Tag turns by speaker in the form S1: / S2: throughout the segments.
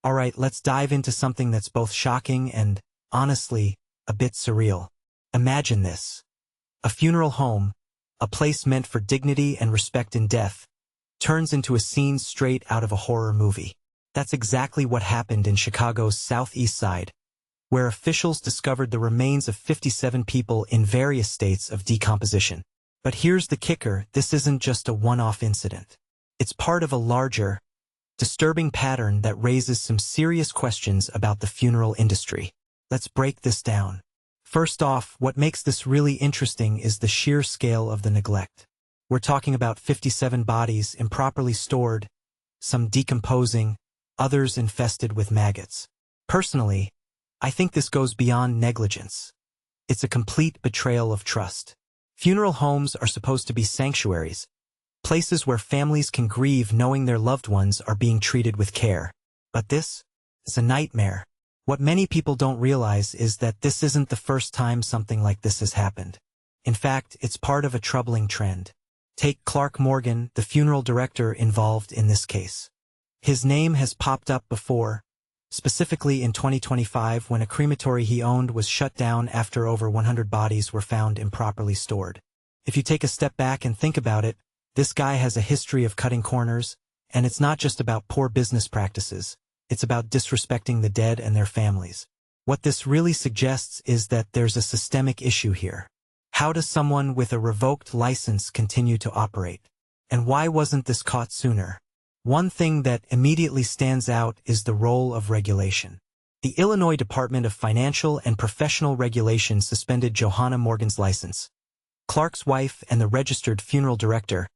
S1: Alright, let's dive into something that's both shocking and, honestly, a bit surreal. Imagine this. A funeral home, a place meant for dignity and respect in death, turns into a scene straight out of a horror movie. That's exactly what happened in Chicago's Southeast Side, where officials discovered the remains of 57 people in various states of decomposition. But here's the kicker, this isn't just a one-off incident. It's part of a larger, disturbing pattern that raises some serious questions about the funeral industry. Let's break this down. First off, what makes this really interesting is the sheer scale of the neglect. We're talking about 57 bodies improperly stored, some decomposing, others infested with maggots. Personally, I think this goes beyond negligence. It's a complete betrayal of trust. Funeral homes are supposed to be sanctuaries, places where families can grieve knowing their loved ones are being treated with care. But this is a nightmare. What many people don't realize is that this isn't the first time something like this has happened. In fact, it's part of a troubling trend. Take Clark Morgan, the funeral director involved in this case. His name has popped up before, specifically in 2025 when a crematory he owned was shut down after over 100 bodies were found improperly stored. If you take a step back and think about it, this guy has a history of cutting corners, and it's not just about poor business practices, it's about disrespecting the dead and their families. What this really suggests is that there's a systemic issue here. How does someone with a revoked license continue to operate? And why wasn't this caught sooner? One thing that immediately stands out is the role of regulation. The Illinois Department of Financial and Professional Regulation suspended Johanna Morgan's license, Clark's wife and the registered funeral director,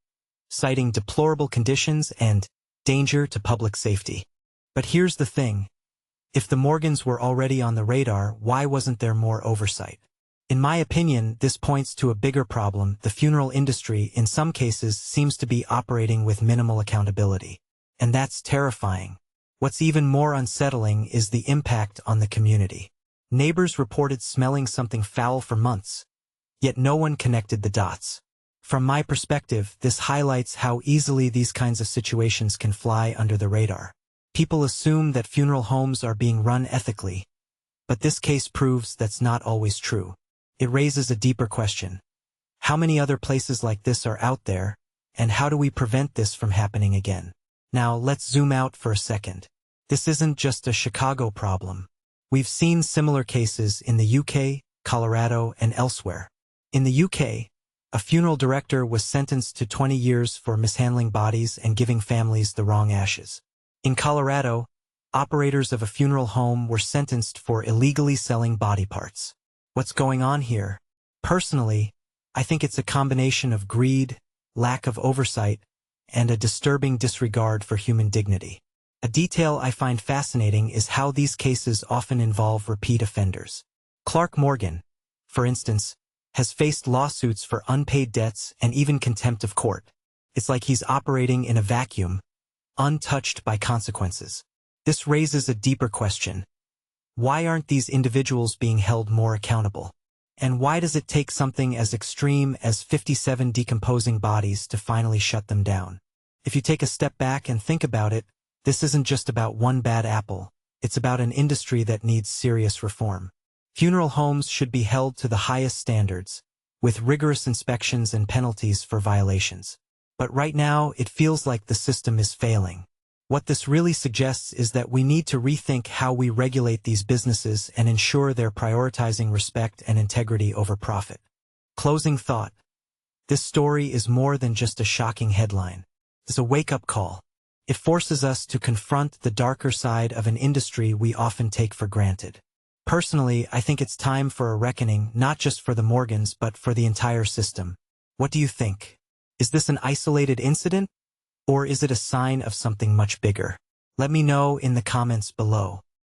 S1: citing deplorable conditions and danger to public safety. But here's the thing. If the Morgans were already on the radar, why wasn't there more oversight? In my opinion, this points to a bigger problem. The funeral industry, in some cases, seems to be operating with minimal accountability. And that's terrifying. What's even more unsettling is the impact on the community. Neighbors reported smelling something foul for months, yet no one connected the dots. From my perspective, this highlights how easily these kinds of situations can fly under the radar. People assume that funeral homes are being run ethically, but this case proves that's not always true. It raises a deeper question. How many other places like this are out there, and how do we prevent this from happening again? Now, let's zoom out for a second. This isn't just a Chicago problem. We've seen similar cases in the UK, Colorado, and elsewhere. In the UK, a funeral director was sentenced to 20 years for mishandling bodies and giving families the wrong ashes. In Colorado, operators of a funeral home were sentenced for illegally selling body parts. What's going on here? Personally, I think it's a combination of greed, lack of oversight, and a disturbing disregard for human dignity. A detail I find fascinating is how these cases often involve repeat offenders. Clark Morgan, for instance, has faced lawsuits for unpaid debts and even contempt of court. It's like he's operating in a vacuum, untouched by consequences. This raises a deeper question. Why aren't these individuals being held more accountable? And why does it take something as extreme as 57 decomposing bodies to finally shut them down? If you take a step back and think about it, this isn't just about one bad apple. It's about an industry that needs serious reform. Funeral homes should be held to the highest standards, with rigorous inspections and penalties for violations. But right now, it feels like the system is failing. What this really suggests is that we need to rethink how we regulate these businesses and ensure they're prioritizing respect and integrity over profit. Closing thought. This story is more than just a shocking headline. It's a wake-up call. It forces us to confront the darker side of an industry we often take for granted. Personally, I think it's time for a reckoning, not just for the Morgans, but for the entire system. What do you think? Is this an isolated incident? Or is it a sign of something much bigger? Let me know in the comments below.